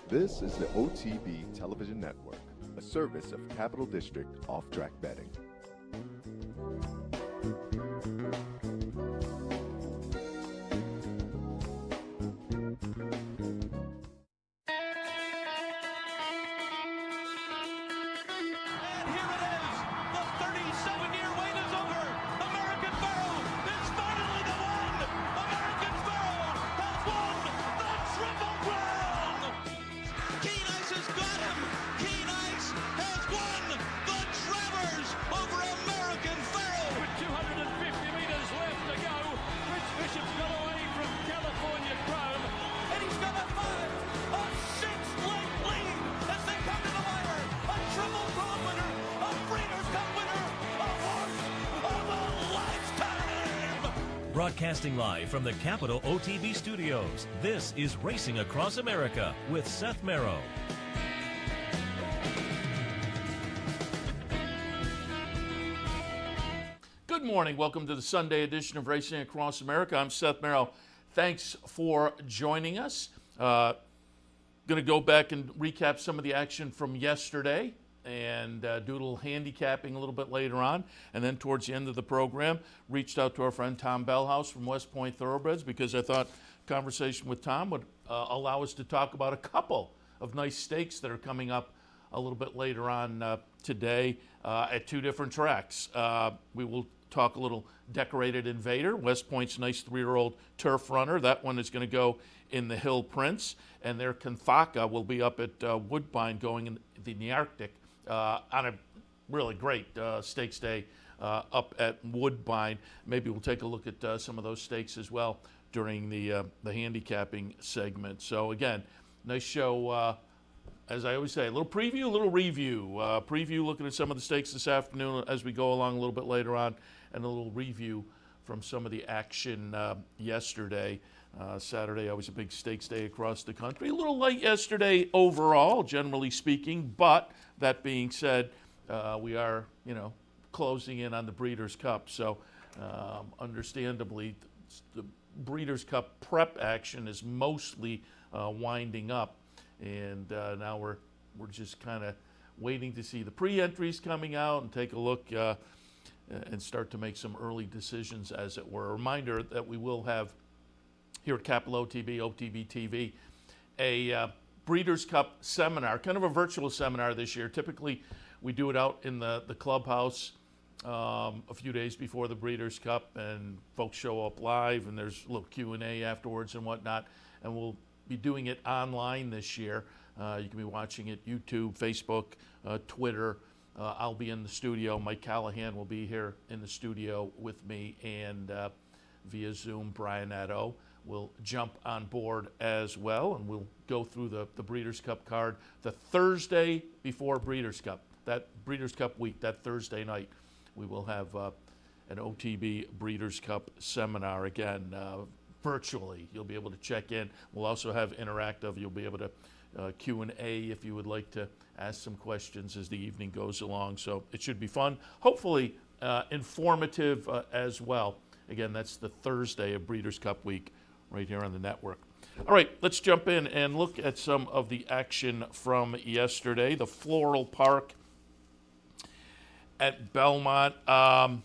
This is the OTB Television Network, a service of Capital District Off-Track Betting. Broadcasting live from the Capital OTB studios, this is Racing Across America with Seth Merrow. Good morning. Welcome to the Sunday edition of Racing Across America. I'm Seth Merrow. Thanks for joining us. Going to go back and recap some of the action from yesterday and do a little handicapping a little bit later on. And then towards the end of the program, reached out to our friend Tom Bellhouse from West Point Thoroughbreds because I thought conversation with Tom would allow us to talk about a couple of nice stakes that are coming up a little bit later on today at two different tracks. We will talk a little Decorated Invader, West Point's nice 3-year-old turf runner. That one is going to go in the Hill Prince, and their Kanthaka will be up at Woodbine going in the Arctic on a really great stakes day up at Woodbine. Maybe we'll take a look at some of those stakes as well during the handicapping segment. So again, nice show. As I always say, a little preview, a little review. Preview looking at some of the stakes this afternoon as we go along a little bit later on, and a little review from some of the action yesterday. Saturday, always a big stakes day across the country. A little light yesterday overall, generally speaking, but that being said, we are, closing in on the Breeders' Cup. So understandably, the Breeders' Cup prep action is mostly winding up. And now we're just kind of waiting to see the pre-entries coming out and take a look and start to make some early decisions, as it were. A reminder that we will have here at Capital OTB, OTB TV, a Breeders' Cup seminar, kind of a virtual seminar this year. Typically, we do it out in the clubhouse a few days before the Breeders' Cup, and folks show up live, and there's a little Q&A afterwards and whatnot, and we'll be doing it online this year. You can be watching it YouTube, Facebook, Twitter. I'll be in the studio. Mike Callahan will be here in the studio with me, and via Zoom, Brian Addo will jump on board as well, and we'll go through the Breeders' Cup card the Thursday before Breeders' Cup. That Breeders' Cup week, that Thursday night, we will have an OTB Breeders' Cup seminar again, virtually. You'll be able to check in. We'll also have interactive. You'll be able to Q&A if you would like to ask some questions as the evening goes along. So it should be fun. Hopefully informative as well. Again, that's the Thursday of Breeders' Cup week right here on the network. All right, let's jump in and look at some of the action from yesterday. The Floral Park at Belmont. I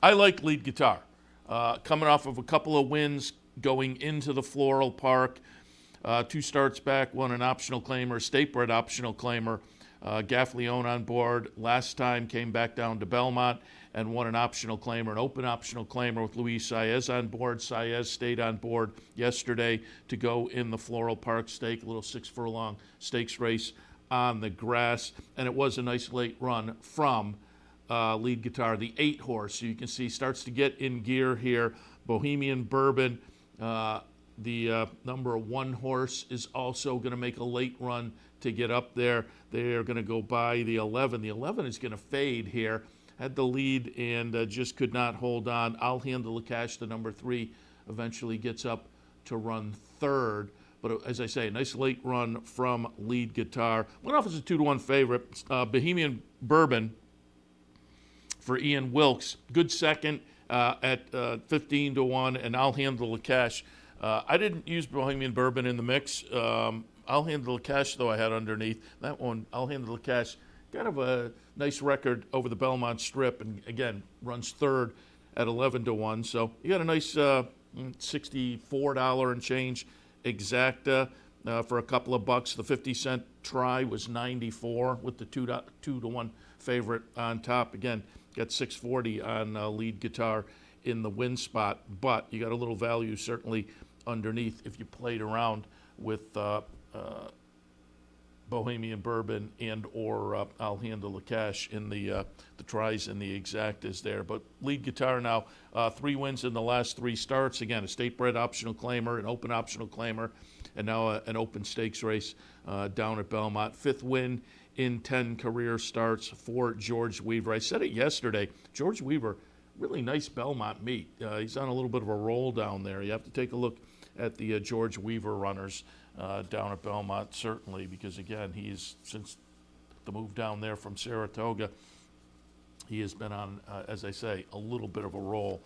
like Lead Guitar. Coming off of a couple of wins going into the Floral Park. 2 starts back, won an optional claimer, state bred optional claimer. Gaffleone on board. Last time came back down to Belmont and won an optional claimer, an open optional claimer with Luis Saez on board. Saez stayed on board yesterday to go in the Floral Park stake, a little 6 furlong stakes race on the grass. And it was a nice late run from Lead Guitar, the 8 horse. So you can see starts to get in gear here. Bohemian Bourbon, the number 1 horse, is also going to make a late run to get up there. They're going to go by the 11. The 11 is going to fade here. Had the lead and just could not hold on. I'll Handle the Cash, the number 3, eventually gets up to run 3rd. But as I say, a nice late run from Lead Guitar. Went off as a 2-1 favorite. Bohemian Bourbon for Ian Wilkes. Good second at 15-1, and I'll Handle the Cash I didn't use Bohemian Bourbon in the mix. I'll Handle the Cash, though, I had underneath. That one, I'll Handle the Cash, kind of a nice record over the Belmont Strip, and again, runs third at 11-1. So you got a nice $64 and change exacta for a couple of bucks. The 50-cent try was 94 with the 2-1 favorite on top. Again, got 640 on lead guitar in the win spot, but you got a little value certainly underneath if you played around with Bohemian Bourbon and or I'll Handle the Cash in the tries and the exactas there. But lead guitar now, 3 wins in the last 3 starts. Again, a state bred optional claimer, an open optional claimer, and now an open stakes race down at Belmont. 5th win in 10 career starts for George Weaver. I said it yesterday. George Weaver, really nice Belmont meet. He's on a little bit of a roll down there. You have to take a look at the George Weaver runners down at Belmont, certainly, because, again, he's, since the move down there from Saratoga, he has been on, as I say, a little bit of a roll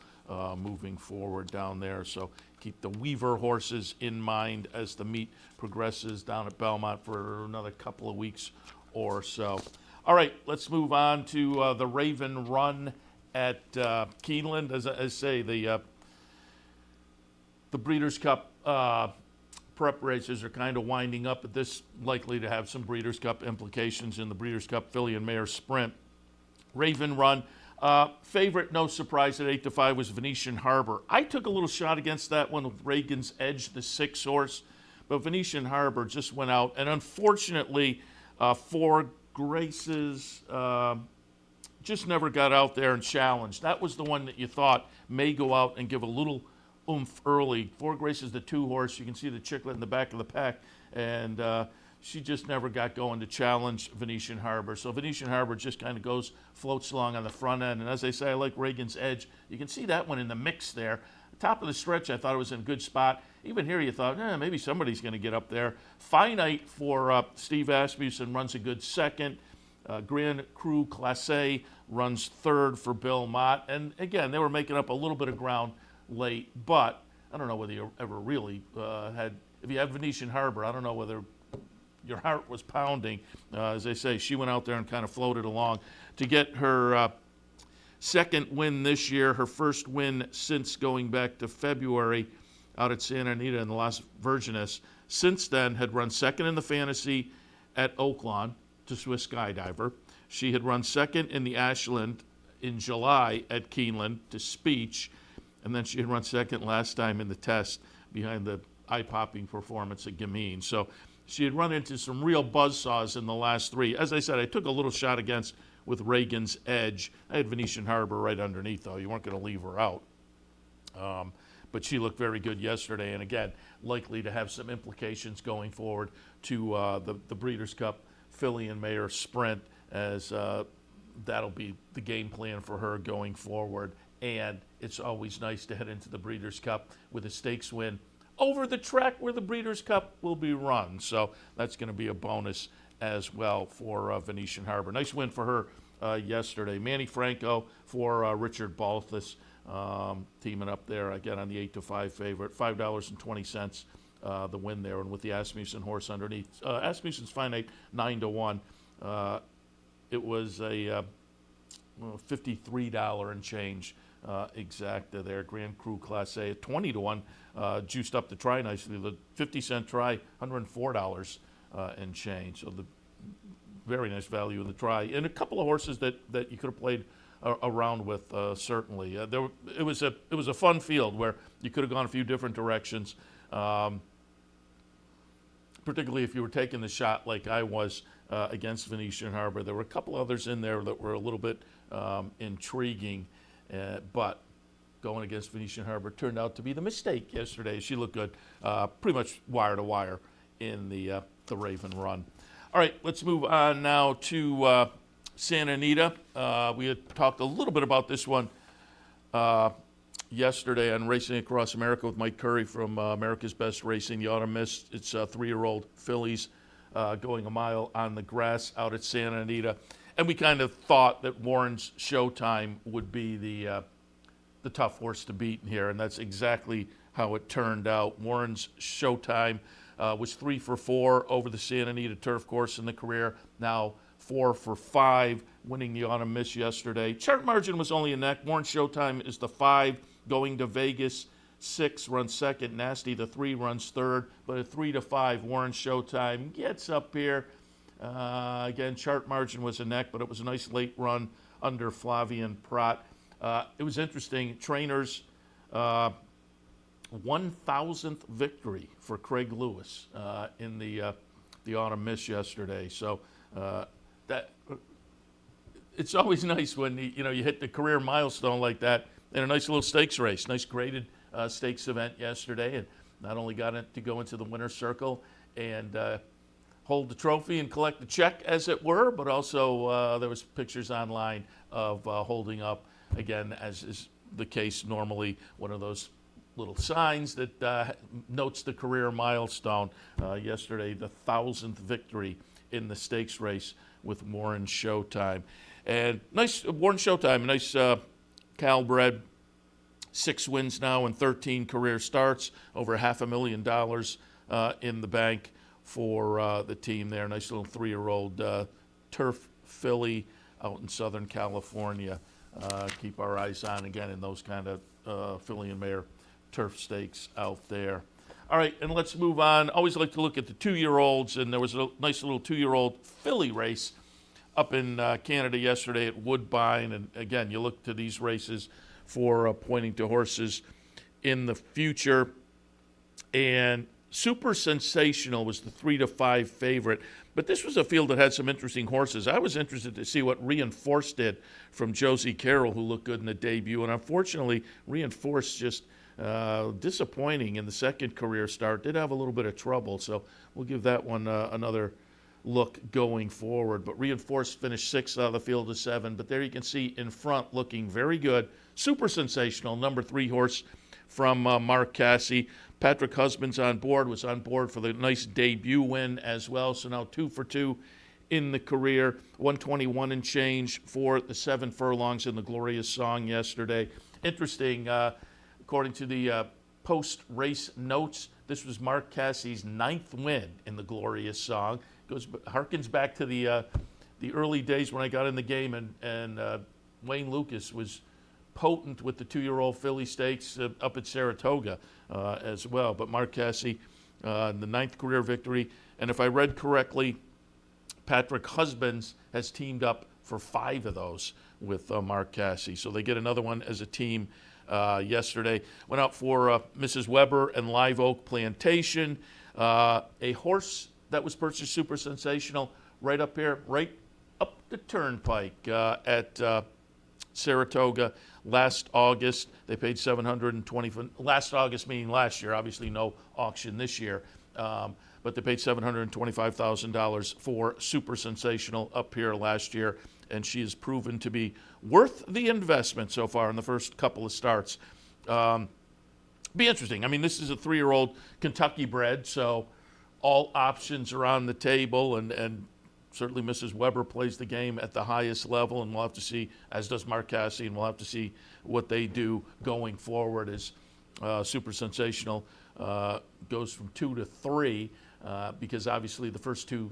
moving forward down there. So keep the Weaver horses in mind as the meet progresses down at Belmont for another couple of weeks or so. All right, let's move on to the Raven Run at Keeneland. As I say, the Breeders' Cup prep races are kind of winding up, but this likely to have some Breeders' Cup implications in the Breeders' Cup Filly and Mare Sprint. Raven Run. Favorite, no surprise, at 8-5 was Venetian Harbor. I took a little shot against that one with Reagan's Edge, the 6 horse, but Venetian Harbor just went out, and unfortunately, 4 Graces just never got out there and challenged. That was the one that you thought may go out and give a little oomph early. 4 Graces, the 2 horse. You can see the chicklet in the back of the pack, and she just never got going to challenge Venetian Harbor. So Venetian Harbor just kind of floats along on the front end. And as I say, I like Reagan's Edge. You can see that one in the mix there. Top of the stretch, I thought it was in a good spot. Even here, you thought, maybe somebody's going to get up there. Finite for Steve Asmussen runs a good second. Grand Cru Classe runs third for Bill Mott. And again, they were making up a little bit of ground late, but I don't know whether you ever really if you had Venetian Harbor, I don't know whether your heart was pounding. As they say, she went out there and kind of floated along to get her second win this year, her first win since going back to February out at Santa Anita in the Las Virgenes. Since then, had run second in the Fantasy at Oaklawn to Swiss Skydiver. She had run second in the Ashland in July at Keeneland to Speech, and then she had run second last time in the test behind the eye-popping performance at Gamine. So she had run into some real buzzsaws in the last 3. As I said, I took a little shot against with Reagan's Edge. I had Venetian Harbor right underneath, though. You weren't going to leave her out. But she looked very good yesterday, and again, likely to have some implications going forward to the Breeders' Cup Filly and Mare Sprint, as that'll be the game plan for her going forward. And it's always nice to head into the Breeders' Cup with a stakes win over the track where the Breeders' Cup will be run. So that's going to be a bonus as well for Venetian Harbor. Nice win for her yesterday. Manny Franco for Richard Balthus, teaming up there again on the 8-5 favorite. $5.20 the win there, and with the Asmussen horse underneath. Asmussen's finite 9-1. It was a $53 and change exacta there. Grand Cru Classe at 20-1, juiced up the try nicely. The 50-cent try, $104 and change. So the very nice value in the try, and a couple of horses that you could have played around with. Certainly, it was a fun field where you could have gone a few different directions. Particularly if you were taking the shot like I was against Venetian Harbor. There were a couple others in there that were a little bit intriguing, but going against Venetian Harbor turned out to be the mistake yesterday. She looked good, pretty much wire to wire in the Raven Run. All right, let's move on now to Santa Anita. We had talked a little bit about this one yesterday on Racing Across America with Mike Curry from America's Best Racing, the Autumn Mist. It's 3-year-old fillies going a mile on the grass out at Santa Anita. And we kind of thought that Warren's Showtime would be the tough horse to beat here, and that's exactly how it turned out. Warren's Showtime was 3 for 4 over the Santa Anita turf course in the career. Now 4 for 5, winning the Autumn Miss yesterday. Chart margin was only a neck. Warren's Showtime is the 5, going to Vegas. 6 runs second. Nasty, the 3, runs third. But at 3 to 5, Warren's Showtime gets up here. Again, chart margin was a neck, but it was a nice late run under Flavian Prat. It was interesting. Trainers, 1,000th victory for Craig Lewis in the Autumn Miss yesterday. So that it's always nice when you hit the career milestone like that in a nice little stakes race. Nice graded stakes event yesterday, and not only got it to go into the winner's circle and hold the trophy and collect the check, as it were, but also there was pictures online of holding up, again, as is the case normally, one of those little signs that notes the career milestone. Yesterday, the 1,000th victory in the stakes race with Warren Showtime. And nice, Warren Showtime, a nice Cal bred, 6 wins now and 13 career starts, over $500,000 in the bank for the team there. Nice little 3-year-old turf filly out in Southern California. Keep our eyes on again in those kind of filly and mare turf stakes out there. All right, and let's move on. Always like to look at the 2-year-olds, and there was a nice little 2-year-old filly race up in Canada yesterday at Woodbine. And again, you look to these races for pointing to horses in the future. And Super Sensational was the 3 to 5 favorite, but this was a field that had some interesting horses. I was interested to see what Reinforced did from Josie Carroll, who looked good in the debut, and unfortunately, Reinforced just disappointing in the second career start. Did have a little bit of trouble, so we'll give that one another look going forward. But Reinforced finished 6th out of the field of 7, but there you can see in front looking very good. Super Sensational, number 3 horse from Mark Casse. Patrick Husbands was on board for the nice debut win as well. So now 2 for 2 in the career. 121 and change for the 7 furlongs in the Glorious Song yesterday. Interesting, according to the post-race notes, this was Mark Casse's 9th win in the Glorious Song. Harkens back to the early days when I got in the game, and Wayne Lucas was potent with the 2-year-old filly stakes up at Saratoga as well. But Mark Casse, the 9th career victory. And if I read correctly, Patrick Husbands has teamed up for 5 of those with Mark Casse. So they get another one as a team yesterday. Went out for Mrs. Weber and Live Oak Plantation. A horse that was purchased, Super Sensational, right up here, right up the turnpike at Saratoga last August. They paid $720 last August, meaning last year. Obviously, no auction this year, but they paid $725,000 for Super Sensational up here last year, and she has proven to be worth the investment so far in the first couple of starts. Be interesting. I mean, this is a 3-year-old Kentucky bred, so all options are on the table, and certainly Mrs. Weber plays the game at the highest level, and we'll have to see, as does Mark Casse, and we'll have to see what they do going forward as Super Sensational goes from 2 to 3, because obviously the first 2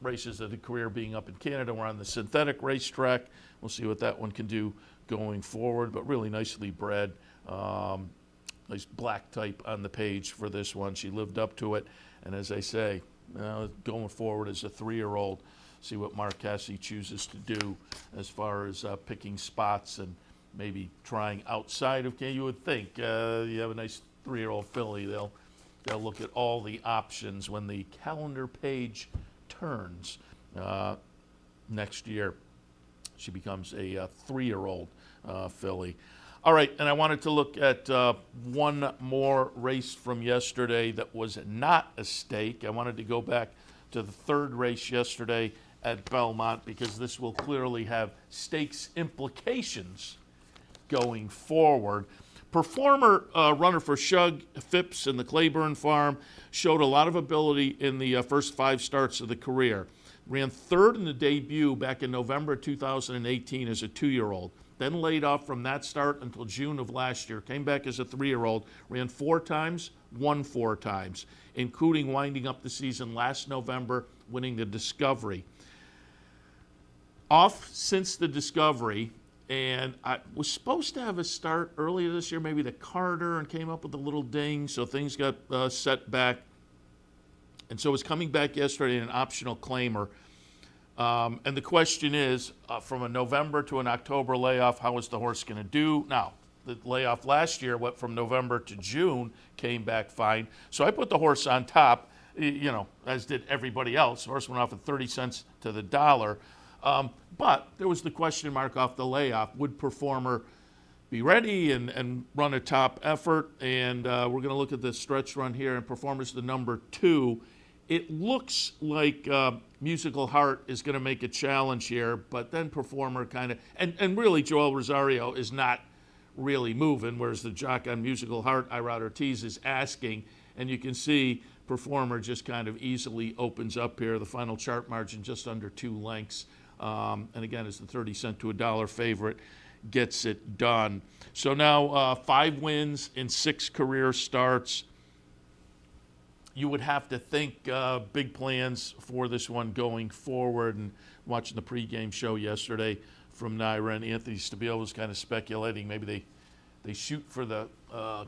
races of the career being up in Canada were on the synthetic racetrack. We'll see what that one can do going forward, but really nicely bred. Nice black type on the page for this one. She lived up to it, and as I say, going forward as a 3-year-old, see what Mark Casse chooses to do as far as picking spots and maybe trying outside of Canada. You would think you have a nice 3-year-old filly, they'll look at all the options when the calendar page turns next year. She becomes a 3-year-old filly. All right, and I wanted to look at one more race from yesterday that was not a stake. I wanted to go back to the 3rd race yesterday at Belmont, because this will clearly have stakes implications going forward. Performer runner for Shug Phipps and the Claiborne Farm showed a lot of ability in the first 5 starts of the career. Ran 3rd in the debut back in November 2018 as a 2-year-old. then laid off from that start until June of last year. Came back as a 3-year-old, ran 4 times, won 4 times, including winding up the season last November, winning the Discovery. Off since the Discovery, and I was supposed to have a start earlier this year, maybe the Carter, and came up with a little ding, so things got set back. And so it's coming back yesterday in an optional claimer. And the question is, from a November to an October layoff, how is the horse going to do? Now, the layoff last year went from November to June, came back fine. So I put the horse on top, as did everybody else. The horse went off at 30 cents to the dollar. But there was the question mark off the layoff. Would Performer be ready and run a top effort? And we're going to look at the stretch run here, and Performer's the number 2. It looks like Musical Heart is going to make a challenge here, but then Performer kind of, and really Joel Rosario is not really moving, whereas the jock on Musical Heart, Irad Ortiz, is asking, and you can see Performer just kind of easily opens up here. The final chart margin just under 2 lengths, and again, is the 30 cent to a dollar favorite, gets it done. So now 5 wins in 6 career starts. You would have to think big plans for this one going forward. And watching the pregame show yesterday from Naira and Anthony Stabile was kind of speculating maybe they shoot for the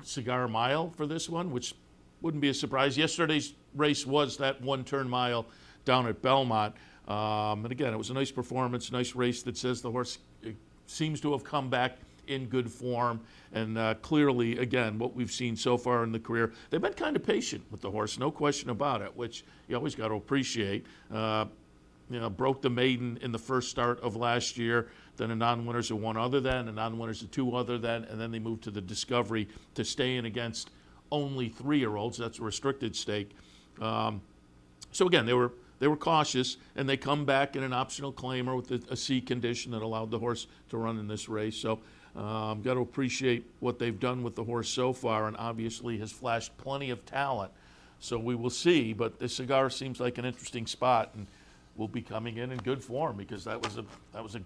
Cigar Mile for this one, which wouldn't be a surprise. Yesterday's race was that 1-turn mile down at Belmont. And again, it was a nice performance, nice race that says the horse seems to have come back in good form, and clearly, again, what we've seen so far in the career, they've been kind of patient with the horse, no question about it, which you always got to appreciate. Broke the maiden in the first start of last year, then a non-winners of 1 other than, a non-winners of 2 other than, and then they moved to the Discovery to stay in against only 3-year-olds. That's a restricted stake. So again, they were cautious, and they come back in an optional claimer with a C condition that allowed the horse to run in this race. So got to appreciate what they've done with the horse so far, and obviously has flashed plenty of talent. So we will see, but the Cigar seems like an interesting spot, and will be coming in good form, because that was a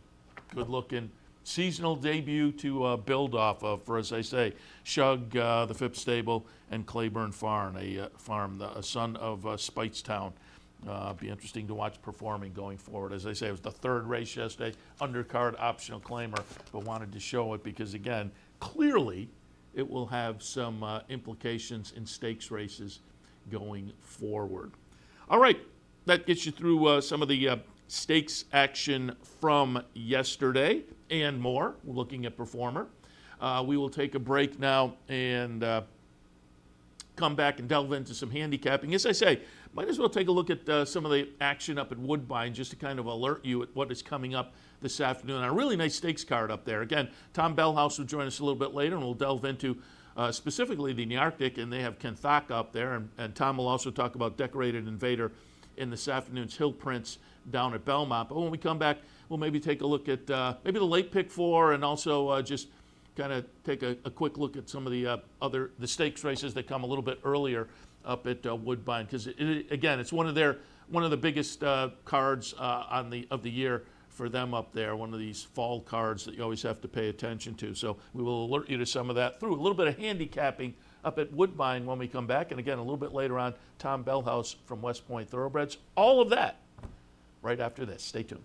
good-looking seasonal debut to build off of for, as I say, Shug, the Phipps Stable, and Claiborne Farm, a son of Speightstown. Be interesting to watch performing going forward. As I say, it was the 3rd race yesterday, undercard optional claimer, but wanted to show it because, again, clearly it will have some implications in stakes races going forward. All right, that gets you through some of the stakes action from yesterday and more. We're looking at Performer. We will take a break now and come back and delve into some handicapping. As I say, might as well take a look at some of the action up at Woodbine just to kind of alert you at what is coming up this afternoon. And a really nice stakes card up there. Again, Tom Bellhouse will join us a little bit later, and we'll delve into specifically the Nearctic, and they have Kenthaka up there. And Tom will also talk about Decorated Invader in this afternoon's Hill Prince down at Belmont. But when we come back, we'll maybe take a look at maybe the late pick 4, and also just kind of take a quick look at some of the the stakes races that come a little bit earlier up at Woodbine, because again, it's one of the biggest cards of the year for them up there. One of these fall cards that you always have to pay attention to. So we will alert you to some of that through a little bit of handicapping up at Woodbine when we come back, and again a little bit later on, Tom Bellhouse from West Point Thoroughbreds. All of that right after this. Stay tuned.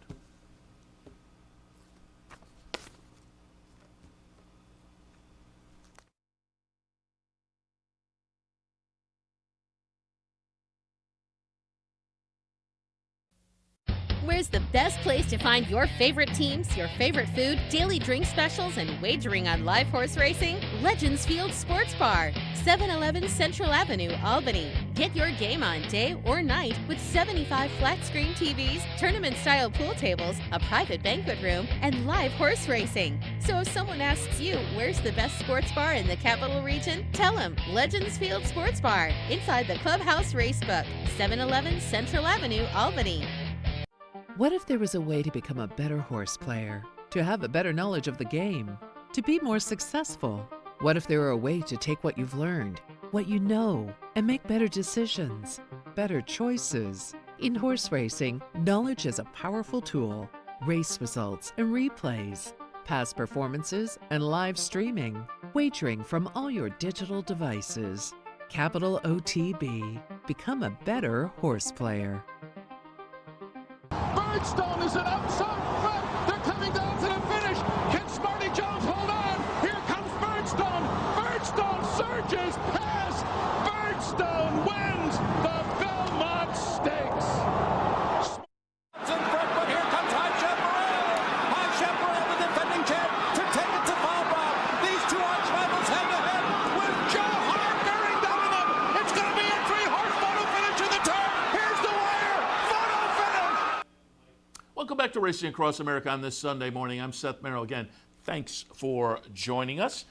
Where's the best place to find your favorite teams, your favorite food, daily drink specials, and wagering on live horse racing? Legends Field Sports Bar, 711 Central Avenue, Albany. Get your game on day or night with 75 flat-screen TVs, tournament-style pool tables, a private banquet room, and live horse racing. So if someone asks you where's the best sports bar in the Capital Region, tell them Legends Field Sports Bar, inside the Clubhouse Racebook, 711 Central Avenue, Albany. What if there was a way to become a better horse player, to have a better knowledge of the game, to be more successful? What if there were a way to take what you've learned, what you know, and make better decisions, better choices? In horse racing, knowledge is a powerful tool. Race results and replays, past performances, and live streaming. Wagering from all your digital devices. Capital OTB. Become a better horse player. Birdstone is an outside front. They're coming down to the finish. Can Smarty Jones hold on? Here comes Birdstone. Birdstone surges past. Birdstone wins the Belmont Stakes. In front, but here comes High Chaparral. High Chaparral, the defending champ, to take it to Falbrough. These two arch rivals head to head with Joe Hart bearing down on them. It's going to be a 3-horse photo finish in the turn. Here's the wire. Photo finish. Welcome back to Racing Across America on this Sunday morning. I'm Seth Merrow. Again, thanks for joining us.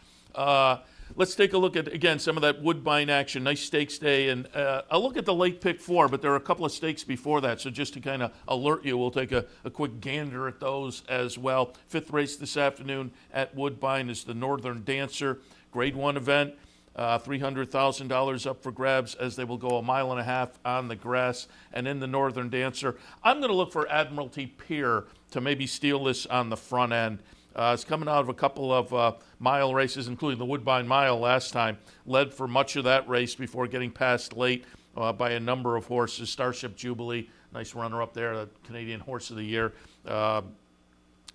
Let's take a look at, again, some of that Woodbine action. Nice stakes day. And I'll look at the late pick 4, but there are a couple of stakes before that. So just to kind of alert you, we'll take a quick gander at those as well. 5th race this afternoon at Woodbine is the Northern Dancer. Grade 1 event. $300,000 up for grabs as they will go 1.5 miles on the grass. And in the Northern Dancer, I'm going to look for Admiralty Pier to maybe steal this on the front end. It's coming out of a couple of mile races, including the Woodbine Mile last time. Led for much of that race before getting passed late by a number of horses. Starship Jubilee, nice runner up there, the Canadian Horse of the Year.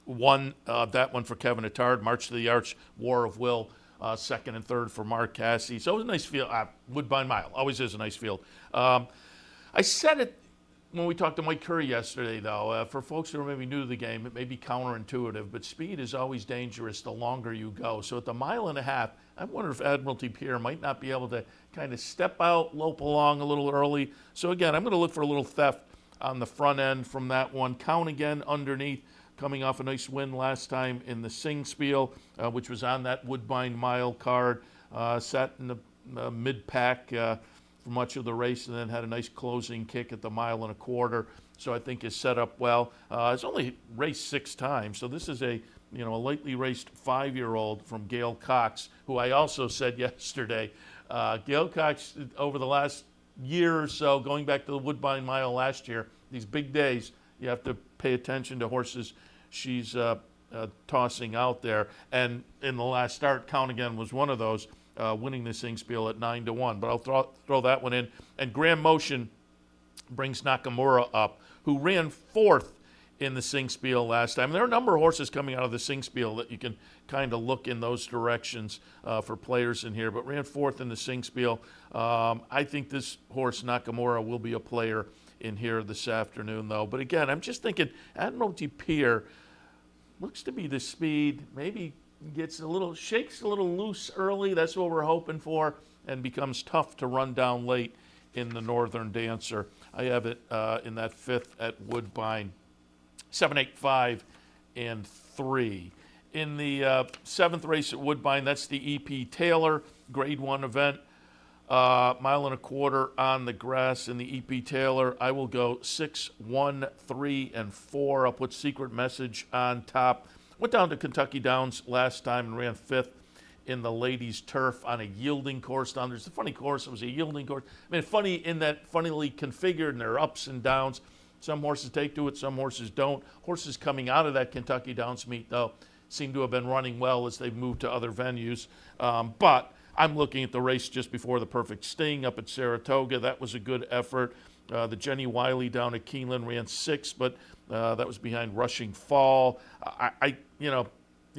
Won that one for Kevin Attard. March to the Arch, War of Will. Second and third for Mark Cassidy. So it was a nice field. Woodbine Mile always is a nice field. I said it when we talked to Mike Curry yesterday, though. For folks who are maybe new to the game, it may be counterintuitive, but speed is always dangerous the longer you go. So at the 1.5 miles, I wonder if Admiralty Pier might not be able to kind of step out, lope along a little early. So again, I'm going to look for a little theft on the front end from that one. Count again underneath. Coming off a nice win last time in the Singspiel, which was on that Woodbine Mile card. Sat in the mid-pack for much of the race and then had a nice closing kick at the 1.25 miles. So I think is set up well. It's only raced 6 times, so this is a lightly raced 5-year-old from Gail Cox, who I also said yesterday. Gail Cox, over the last year or so, going back to the Woodbine Mile last year, these big days, you have to pay attention to horses she's tossing out there. And in the last start, Count Again was one of those, winning the Singspiel at 9-1. But I'll throw that one in. And Grand Motion brings Nakamura up, who ran 4th in the Singspiel last time. There are a number of horses coming out of the Singspiel that you can kind of look in those directions for players in here, but ran 4th in the Singspiel. I think this horse, Nakamura, will be a player in here this afternoon, though. But again, I'm just thinking Admiralty Pier looks to be the speed, maybe shakes a little loose early. That's what we're hoping for, and becomes tough to run down late in the Northern Dancer. I have it in that 5th at Woodbine. 7, 8, 5, and 3. In the 7th race at Woodbine, that's the E.P. Taylor Grade 1 event. 1.25 miles on the grass in the E.P. Taylor. I will go 6, 1, 3, and 4. I'll put Secret Message on top. Went down to Kentucky Downs last time and ran 5th in the ladies' turf on a yielding course down there. It's a funny course. It was a yielding course. I mean, funny in that funnily configured, and there are ups and downs. Some horses take to it, some horses don't. Horses coming out of that Kentucky Downs meet, though, seem to have been running well as they've moved to other venues. But I'm looking at the race just before the Perfect Sting up at Saratoga. That was a good effort. The Jenny Wiley down at Keeneland ran 6th, but that was behind Rushing Fall. You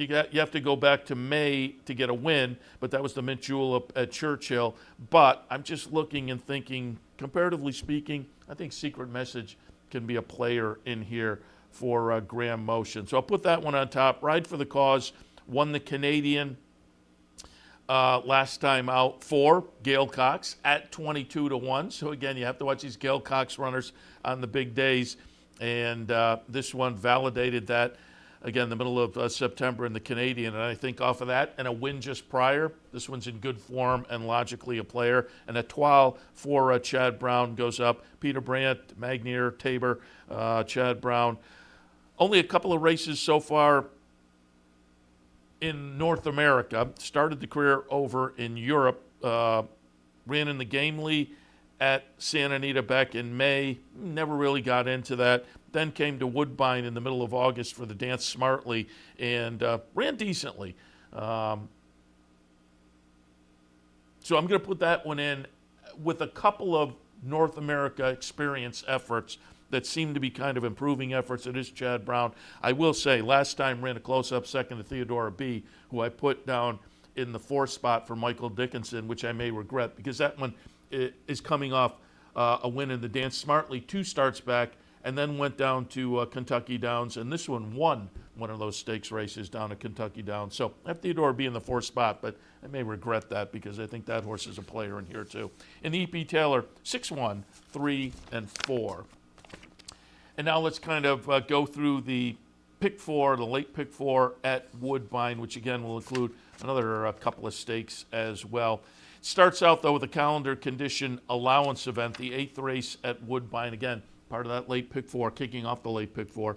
have to go back to May to get a win, but that was the Mint Jewel up at Churchill. But I'm just looking and thinking, comparatively speaking, I think Secret Message can be a player in here for Grand Motion. So I'll put that one on top. Ride for the Cause, won the Canadian last time out for Gail Cox at 22-1. So again, you have to watch these Gail Cox runners on the big days. And this one validated that, again, the middle of September in the Canadian. And I think off of that and a win just prior, this one's in good form and logically a player. And Etoile for Chad Brown goes up. Peter Brandt, Magnier, Tabor, Chad Brown. Only a couple of races so far in North America. Started the career over in Europe. Ran in the Gamely at Santa Anita back in May. Never really got into that. Then came to Woodbine in the middle of August for the Dance Smartly and ran decently. So I'm going to put that one in with a couple of North America experience efforts that seem to be kind of improving efforts. It is Chad Brown. I will say, last time ran a close-up second to Theodora B., who I put down in the 4th spot for Michael Dickinson, which I may regret because that one is coming off a win in the Dance Smartly 2 starts back and then went down to Kentucky Downs, and this one won one of those stakes races down at Kentucky Downs. So I have Theodora B in the 4th spot, but I may regret that because I think that horse is a player in here too. In the E.P. Taylor, 6-1, 3, and 4. And now let's kind of go through the pick 4, the late pick 4 at Woodbine, which again will include another couple of stakes as well. It starts out though with a calendar condition allowance event, the 8th race at Woodbine. Again, part of that late pick 4, kicking off the late pick 4.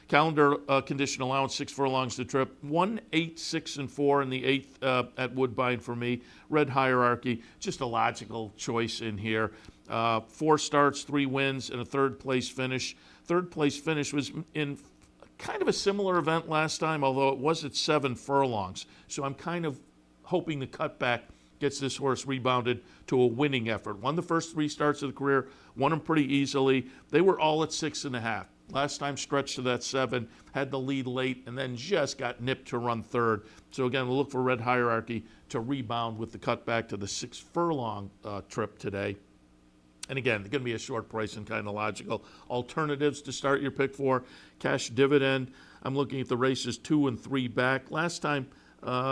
Calendar condition allowance, 6 furlongs to trip. 1, 8, 6, and 4 in the 8th at Woodbine for me. Red Hierarchy, just a logical choice in here. 4 starts, 3 wins, and a 3rd place finish. 3rd place finish was in kind of a similar event last time, although it was at 7 furlongs. So I'm kind of hoping the cutback gets this horse rebounded to a winning effort. Won the first 3 starts of the career, won them pretty easily. They were all at 6.5. Last time stretched to that 7, had the lead late, and then just got nipped to run 3rd. So again, we'll look for Red Hierarchy to rebound with the cutback to the 6 furlong trip today. And again, it's going to be a short price and kind of logical. Alternatives to start your pick 4, Cash Dividend. I'm looking at the races 2 and 3 back. Last time,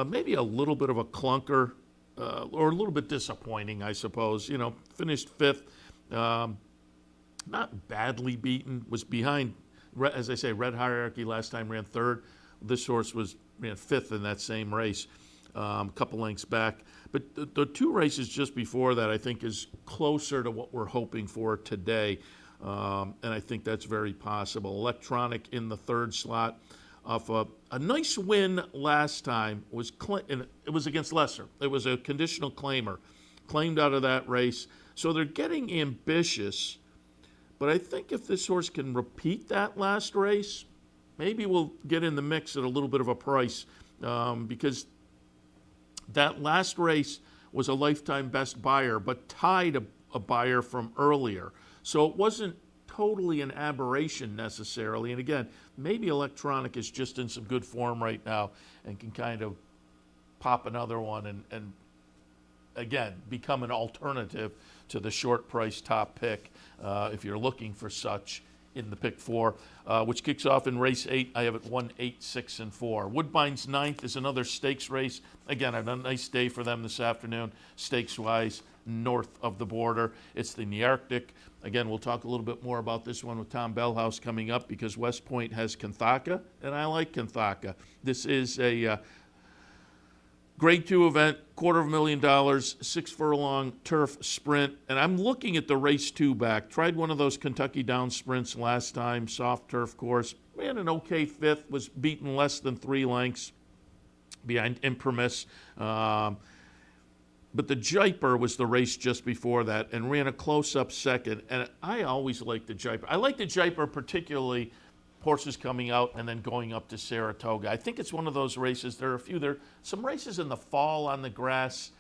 maybe a little bit of a clunker or a little bit disappointing, I suppose. You know, finished 5th. Not badly beaten. Was behind, as I say, Red Hierarchy last time ran 3rd. This horse ran 5th in that same race, a couple lengths back. But the 2 races just before that, I think, is closer to what we're hoping for today. And I think that's very possible. Electronic in the 3rd slot off a nice win last time. It was against Lesser. It was a conditional claimer. Claimed out of that race. So they're getting ambitious. But I think if this horse can repeat that last race, maybe we'll get in the mix at a little bit of a price because that last race was a lifetime best buyer, but tied a buyer from earlier. So it wasn't totally an aberration necessarily. And again, maybe Electronic is just in some good form right now and can kind of pop another one and again, become an alternative to the short price top pick if you're looking for such in the pick 4, which kicks off in race 8. I have it 1, 8, 6, and 4. Woodbine's 9th is another stakes race. Again, a nice day for them this afternoon, stakes-wise, north of the border. It's the Nearctic. Again, we'll talk a little bit more about this one with Tom Bellhouse coming up because West Point has Kenthaka, and I like Kenthaka. This is a Grade 2 event, $250,000, 6 furlong turf sprint. And I'm looking at the race 2 back. Tried one of those Kentucky Downs sprints last time, soft turf course. Ran an okay 5th, was beaten less than 3 lengths behind Imprimis. But the Jaipur was the race just before that and ran a close-up 2nd. And I always like the Jaipur. I like the Jaipur particularly horses coming out and then going up to Saratoga. I think it's one of those races. There are some races in the fall on the grass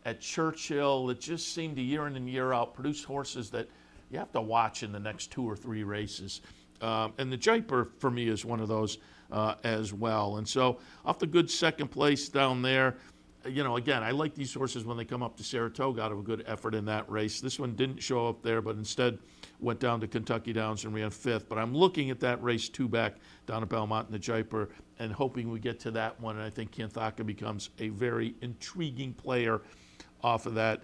at Churchill that just seem to year in and year out produce horses that you have to watch in the next 2 or 3 races. And the Jaipur for me is one of those as well. And so off the good 2nd place down there, you know, again, I like these horses when they come up to Saratoga out of a good effort in that race. This one didn't show up there, but instead went down to Kentucky Downs and ran 5th. But I'm looking at that race 2 back down at Belmont and the Jaipur and hoping we get to that one. And I think Kenthaka becomes a very intriguing player off of that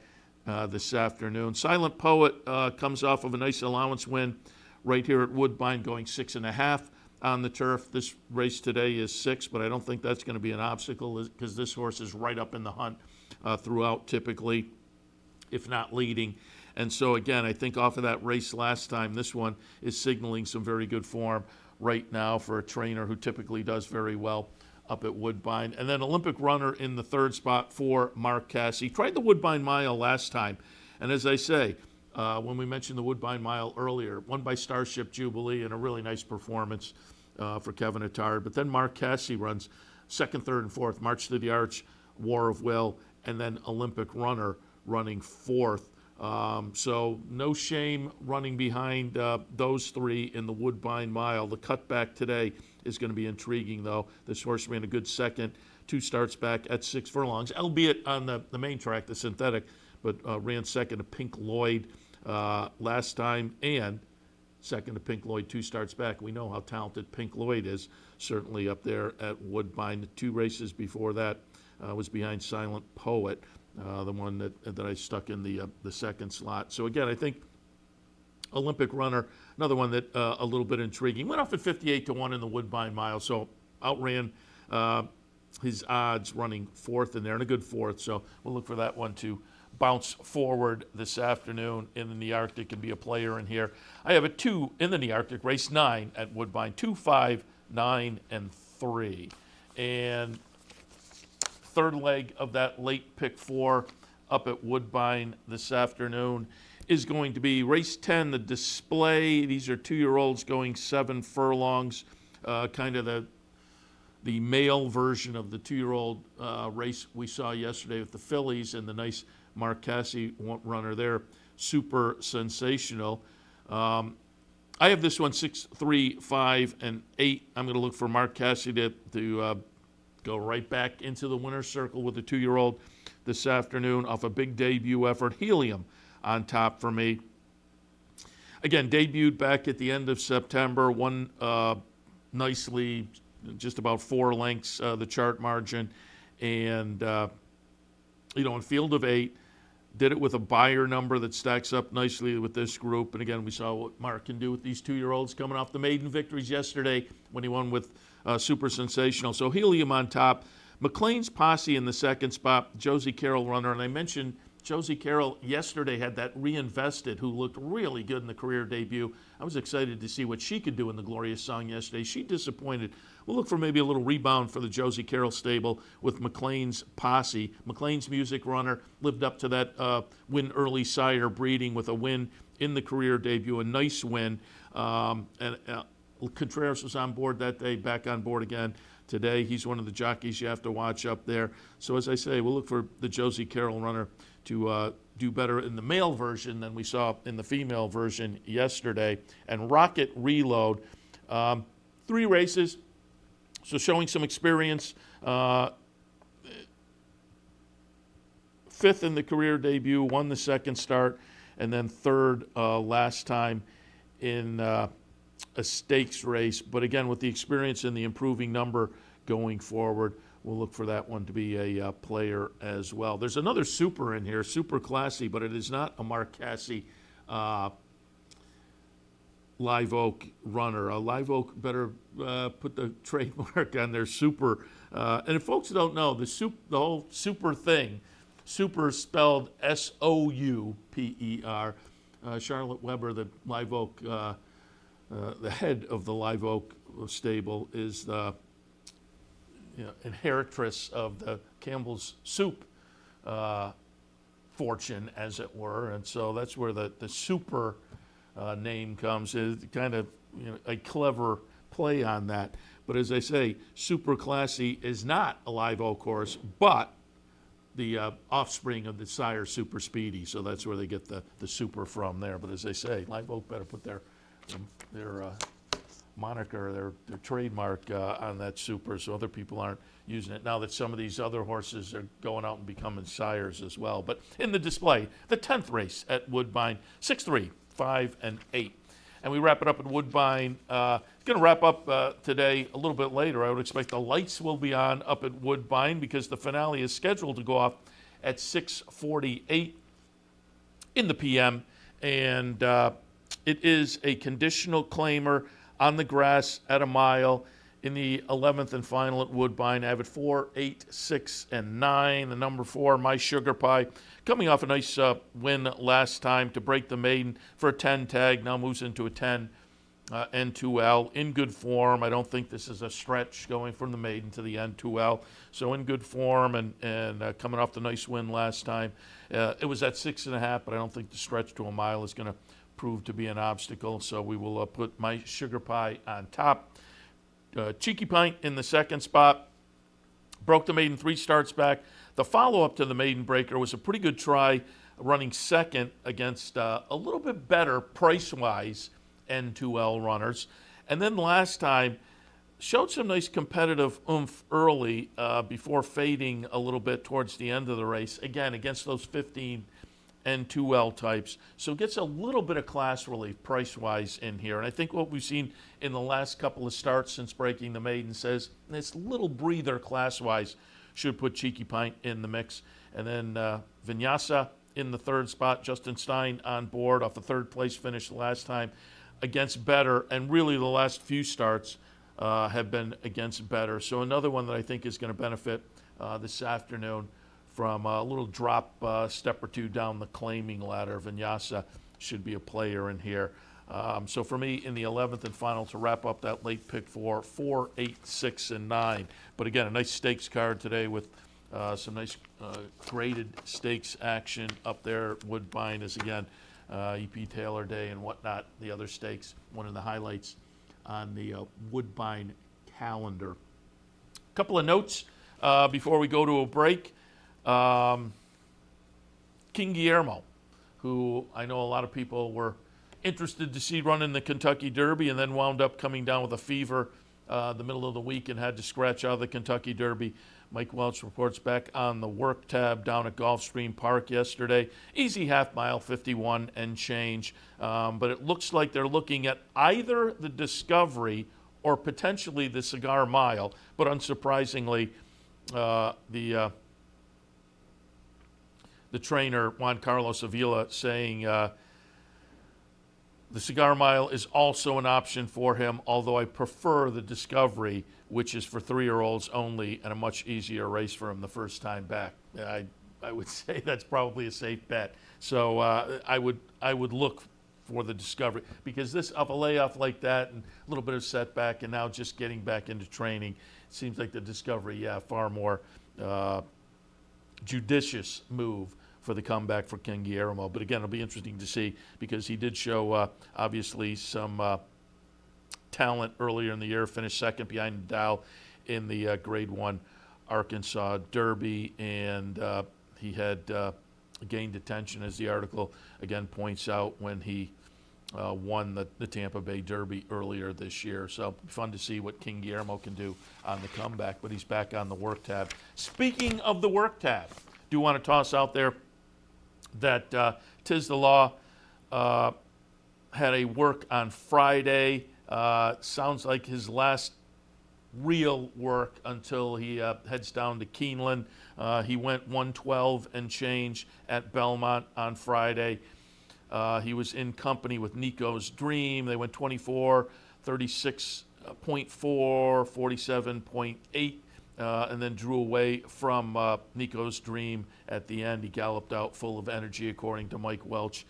this afternoon. Silent Poet comes off of a nice allowance win right here at Woodbine, going 6.5 on the turf. This race today is 6, but I don't think that's going to be an obstacle because this horse is right up in the hunt throughout typically, if not leading. And so, again, I think off of that race last time, this one is signaling some very good form right now for a trainer who typically does very well up at Woodbine. And then Olympic Runner in the 3rd spot for Mark Casse. Tried the Woodbine Mile last time. And as I say, when we mentioned the Woodbine Mile earlier, won by Starship Jubilee and a really nice performance for Kevin Attard. But then Mark Cassey runs second, third, and fourth, March to the Arch, War of Will, and then Olympic Runner running fourth. So no shame running behind those three in the Woodbine Mile. The cutback today is going to be intriguing, though. This horse ran a good second, 2 starts back at 6 furlongs, albeit on the main track, the synthetic, but ran second to Pink Lloyd last time, and second to Pink Lloyd 2 starts back. We know how talented Pink Lloyd is, certainly up there at Woodbine. The 2 races before that was behind Silent Poet, the one that I stuck in the second slot. So again, I think Olympic Runner, another one that a little bit intriguing. Went off at 58-1 in the Woodbine Mile, so outran his odds running fourth in there, and a good fourth. So we'll look for that one to bounce forward this afternoon in the Nearctic and be a player in here. I have a 2 in the Nearctic, race 9 at Woodbine, 2, 5, 9, and 3. And third leg of that late pick 4 up at Woodbine this afternoon is going to be race 10, the Display. These are 2-year-olds going 7 furlongs, kind of the male version of the 2-year-old race we saw yesterday with the fillies and the nice Mark Cassey runner there. Super sensational. I have this one 6, 3, 5, and 8. I'm going to look for Mark Cassey to go right back into the winner's circle with the 2-year-old this afternoon off a big debut effort. Helium on top for me. Again, debuted back at the end of September, won nicely, just about 4 lengths, the chart margin. And, in field of 8, did it with a buyer number that stacks up nicely with this group. And again, we saw what Mark can do with these 2-year-olds coming off the maiden victories yesterday when he won with Super Sensational. So Helium on top. McLean's Posse in the second spot, Josie Carroll runner. And I mentioned Josie Carroll yesterday had that Reinvested, who looked really good in the career debut. I was excited to see what she could do in the Glorious Song yesterday. She disappointed. We'll look for maybe a little rebound for the Josie Carroll stable with McLean's Posse. McLean's Music Runner lived up to that win early sire breeding with a win in the career debut, a nice win. And Contreras was on board that day, back on board again today. He's one of the jockeys you have to watch up there. So as I say, we'll look for the Josie Carroll runner to do better in the male version than we saw in the female version yesterday. And Rocket Reload, 3 races, so showing some experience. 5th in the career debut, won the second start, and then 3rd last time in a stakes race. But again, with the experience and the improving number going forward, we'll look for that one to be a player as well. There's another super in here, super classy, but it is not a Mark Cassey Live Oak runner. Live Oak better put the trademark on their super. And if folks don't know, the whole super thing, super spelled S-O-U-P-E-R. Charlotte Weber, the Live Oak, the head of the Live Oak stable, is the inheritress of the Campbell's Soup fortune, as it were. And so that's where the super name comes. Is kind of a clever play on that. But as I say, Super Classy is not a Live Oak horse, but the offspring of the sire Super Speedy. So that's where they get the super from there. But as I say, Live Oak better put their moniker, their trademark on that super, so other people aren't using it now that some of these other horses are going out and becoming sires as well. But in the display, the 10th race at Woodbine, 6, 3, 5, and 8. And we wrap it up at Woodbine. Going to wrap up today a little bit later. I would expect the lights will be on up at Woodbine because the finale is scheduled to go off at 6:48 in the p.m. And it is a conditional claimer on the grass at a mile in the 11th and final at Woodbine. I have it 4, 8, 6, and 9. The number 4, My Sugar Pie, coming off a nice win last time to break the maiden for a 10 tag. Now moves into a 10 N2L. In good form. I don't think this is a stretch going from the maiden to the N2L. So in good form and coming off the nice win last time. It was at 6.5, but I don't think the stretch to a mile is going to prove to be an obstacle. So we will put My Sugar Pie on top. Cheeky Pint in the second spot. Broke the maiden 3 starts back. The follow-up to the maiden breaker was a pretty good try, running second against a little bit better price-wise N2L runners. And then last time, showed some nice competitive oomph early before fading a little bit towards the end of the race. Again, against those 15 N2L types. So gets a little bit of class relief price-wise in here. And I think what we've seen in the last couple of starts since breaking the maiden says this little breather class-wise should put Cheeky Pint in the mix. And then Vinyasa in the third spot. Justin Stein on board off a third place finish the last time against better. And really the last few starts have been against better. So another one that I think is going to benefit this afternoon from a little drop step or two down the claiming ladder. Vinyasa should be a player in here. So for me, in the 11th and final to wrap up that late pick 4, 8, 6, and 9. But again, a nice stakes card today with some nice graded stakes action up there. Woodbine is again E.P. Taylor Day and whatnot. The other stakes, one of the highlights on the Woodbine calendar. A couple of notes before we go to a break. King Guillermo, who I know a lot of people were interested to see run in the Kentucky Derby and then wound up coming down with a fever the middle of the week and had to scratch out of the Kentucky Derby. Mike Welch reports back on the work tab down at Gulfstream Park yesterday. Easy half mile, 51 and change. But it looks like they're looking at either the Discovery or potentially the Cigar Mile. But unsurprisingly, the trainer, Juan Carlos Avila, saying the Cigar Mile is also an option for him, although I prefer the Discovery, which is for 3-year-olds only and a much easier race for him the first time back. I would say that's probably a safe bet. So I would look for the Discovery because this of a layoff like that and a little bit of setback and now just getting back into training, it seems like the Discovery, far more judicious move for the comeback for King Guillermo. But again, it'll be interesting to see because he did show obviously some talent earlier in the year, finished second behind Dow in the Grade 1 Arkansas Derby, and he had gained attention, as the article again points out, when he won the Tampa Bay Derby earlier this year. So fun to see what King Guillermo can do on the comeback, but he's back on the work tab. Speaking of the work tab, do want to toss out there that Tiz the Law had a work on Friday. Sounds like his last real work until he heads down to Keeneland. He went 112 and change at Belmont on Friday. He was in company with Nico's Dream. They went 24, 36.4, 47.8. And then drew away from Nico's Dream at the end. He galloped out full of energy, according to Mike Welch,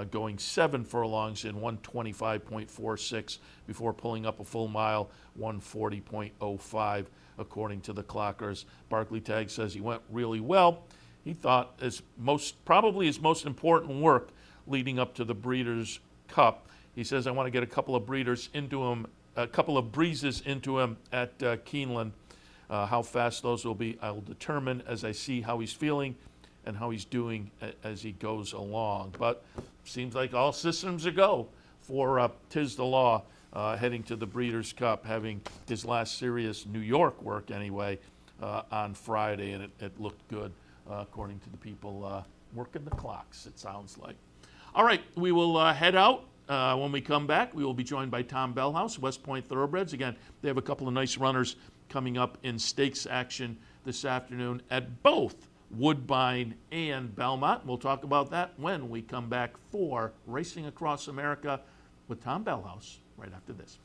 going 7 furlongs in 125.46 before pulling up a full mile, 140.05, according to the clockers. Barclay Tagg says he went really well. He thought probably his most important work leading up to the Breeders' Cup. He says, I want to get a couple of breezes into him at Keeneland. How fast those will be, I will determine as I see how he's feeling and how he's doing as he goes along. But seems like all systems are go for Tiz the Law heading to the Breeders' Cup, having his last serious New York work anyway on Friday, and it looked good according to the people working the clocks, it sounds like. All right, we will head out. When we come back, we will be joined by Tom Bellhouse, West Point Thoroughbreds. Again, they have a couple of nice runners coming up in stakes action this afternoon at both Woodbine and Belmont. We'll talk about that when we come back for Racing Across America with Tom Bellhouse right after this.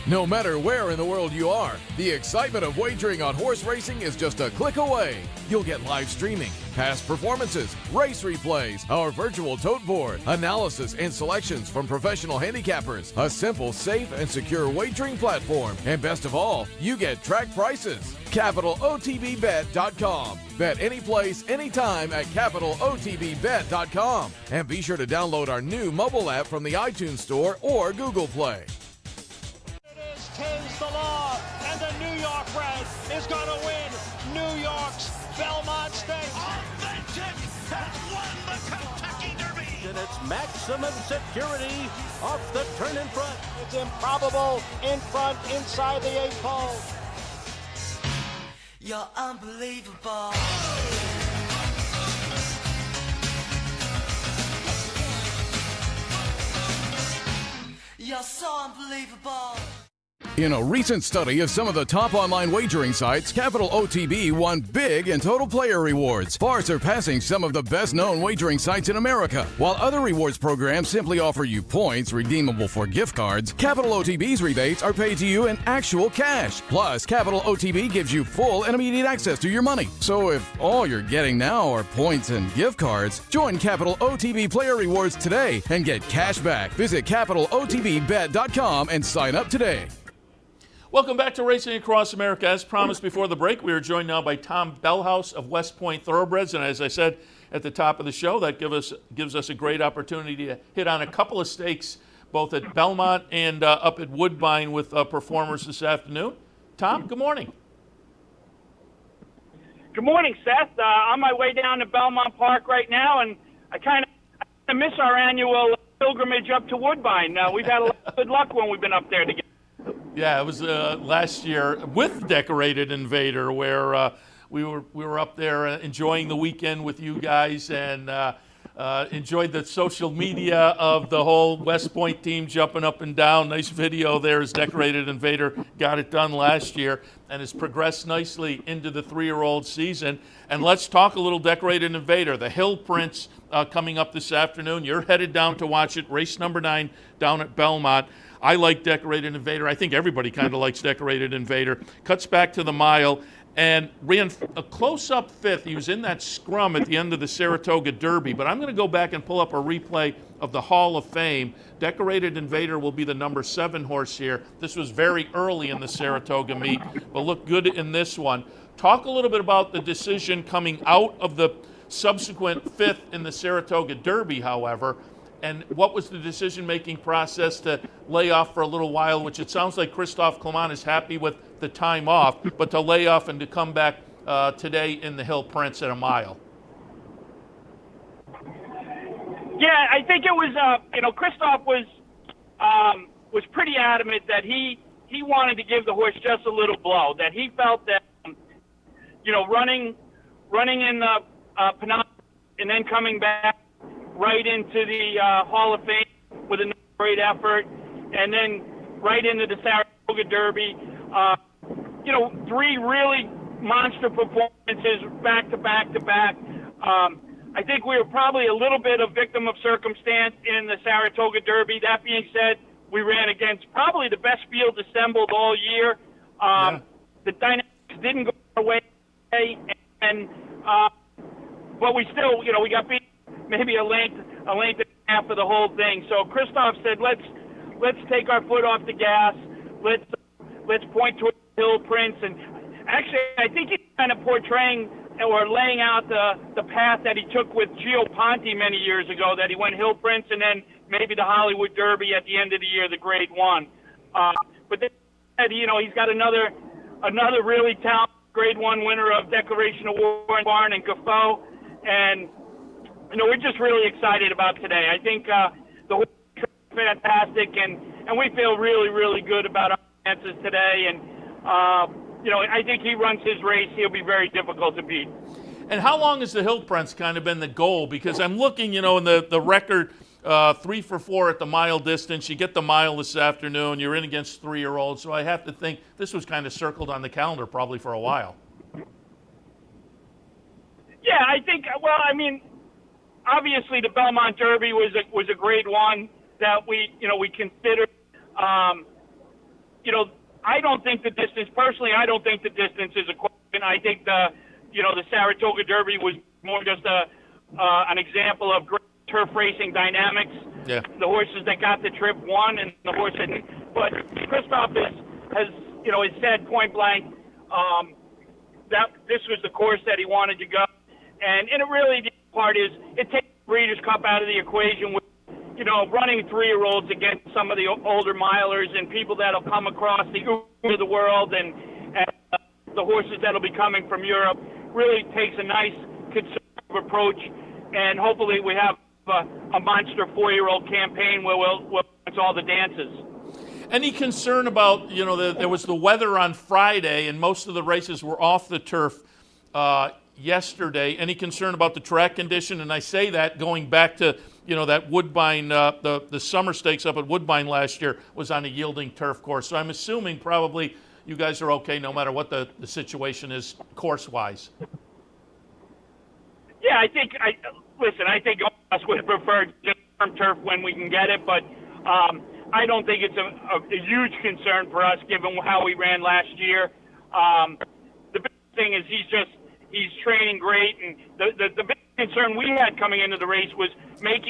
No matter where in the world you are, the excitement of wagering on horse racing is just a click away. You'll get live streaming, past performances, race replays, our virtual tote board, analysis and selections from professional handicappers, a simple, safe, and secure wagering platform, and best of all, you get track prices. CapitalOTBBet.com. Bet any place, anytime at CapitalOTBBet.com. And be sure to download our new mobile app from the iTunes Store or Google Play. Tis the law, and the New York Red is going to win New York's Belmont Stakes. Authentic has won the Kentucky Derby. And it's maximum security off the turn in front. It's improbable in front, inside the 8 pole. You're unbelievable. You're so unbelievable. In a recent study of some of the top online wagering sites, Capital OTB won big in total player rewards, far surpassing some of the best-known wagering sites in America. While other rewards programs simply offer you points redeemable for gift cards, Capital OTB's rebates are paid to you in actual cash. Plus, Capital OTB gives you full and immediate access to your money. So if all you're getting now are points and gift cards, join Capital OTB Player Rewards today and get cash back. Visit CapitalOTBBet.com and sign up today. Welcome back to Racing Across America. As promised before the break, we are joined now by Tom Bellhouse of West Point Thoroughbreds. And as I said at the top of the show, that gives us a great opportunity to hit on a couple of stakes, both at Belmont and up at Woodbine with performers this afternoon. Tom, good morning. Good morning, Seth. On my way down to Belmont Park right now, and I kind of miss our annual pilgrimage up to Woodbine. We've had a lot of good luck when we've been up there together. Yeah, it was last year with Decorated Invader, where we were up there enjoying the weekend with you guys, and enjoyed the social media of the whole West Point team jumping up and down. Nice video there as Decorated Invader got it done last year and has progressed nicely into the 3-year-old season. And let's talk a little Decorated Invader. The Hill Prince coming up this afternoon. You're headed down to watch it, race number 9 down at Belmont. I like Decorated Invader. I think everybody kind of likes Decorated Invader. Cuts back to the mile and ran a close-up 5th. He was in that scrum at the end of the Saratoga Derby. But I'm going to go back and pull up a replay of the Hall of Fame. Decorated Invader will be the number 7 horse here. This was very early in the Saratoga meet, but looked good in this one. Talk a little bit about the decision coming out of the subsequent 5th in the Saratoga Derby, however, and what was the decision-making process to lay off for a little while, which it sounds like Christophe Clement is happy with the time off, but to lay off and to come back today in the Hill Prince at a mile? Yeah, I think it was, Christophe was pretty adamant that he wanted to give the horse just a little blow, that he felt that, running in the Penobscot and then coming back right into the Hall of Fame with a great effort, and then right into the Saratoga Derby. 3 really monster performances back to back to back. I think we were probably a little bit a victim of circumstance in the Saratoga Derby. That being said, we ran against probably the best field assembled all year. The dynamics didn't go our way, but we still, we got beat maybe a length and a half of the whole thing. So Christophe said, let's take our foot off the gas. Let's point toward Hill Prince. And actually, I think he's kind of portraying or laying out the path that he took with Gio Ponte many years ago, that he went Hill Prince and then maybe the Hollywood Derby at the end of the year, the Grade 1. But then, he's got another really talented Grade 1 winner of Declaration of War Barn and Gaffoe. And we're just really excited about today. I think the horse is fantastic, and we feel really, really good about our chances today. And, I think he runs his race. He'll be very difficult to beat. And how long has the Hill Prince kind of been the goal? Because I'm looking, in the record, 3 for 4 at the mile distance. You get the mile this afternoon. You're in against 3-year-olds. So I have to think this was kind of circled on the calendar probably for a while. Yeah, I think, obviously the Belmont Derby was a Grade 1 that we considered. I don't think the distance, personally, I don't think the distance is a question. I think the Saratoga Derby was more just an example of great turf racing dynamics. Yeah. The horses that got the trip won, and the horse that didn't. But Christoph has said point blank that this was the course that he wanted to go. And it really, the part is, it takes the Breeders' Cup out of the equation with, running 3-year-olds against some of the older milers and people that'll come across the Uber of the world and the horses that'll be coming from Europe. Really takes a nice conservative approach, and hopefully we have a monster 4-year-old campaign where we'll dance all the dances. Any concern about, there was the weather on Friday and most of the races were off the turf yesterday. Any concern about the track condition? And I say that going back to, that Woodbine, the summer stakes up at Woodbine last year was on a yielding turf course. So I'm assuming probably you guys are okay no matter what the situation is course-wise. Yeah, I think all of us would have preferred just firm turf when we can get it, but I don't think it's a huge concern for us given how we ran last year. The big thing is he's training great, and the big concern we had coming into the race was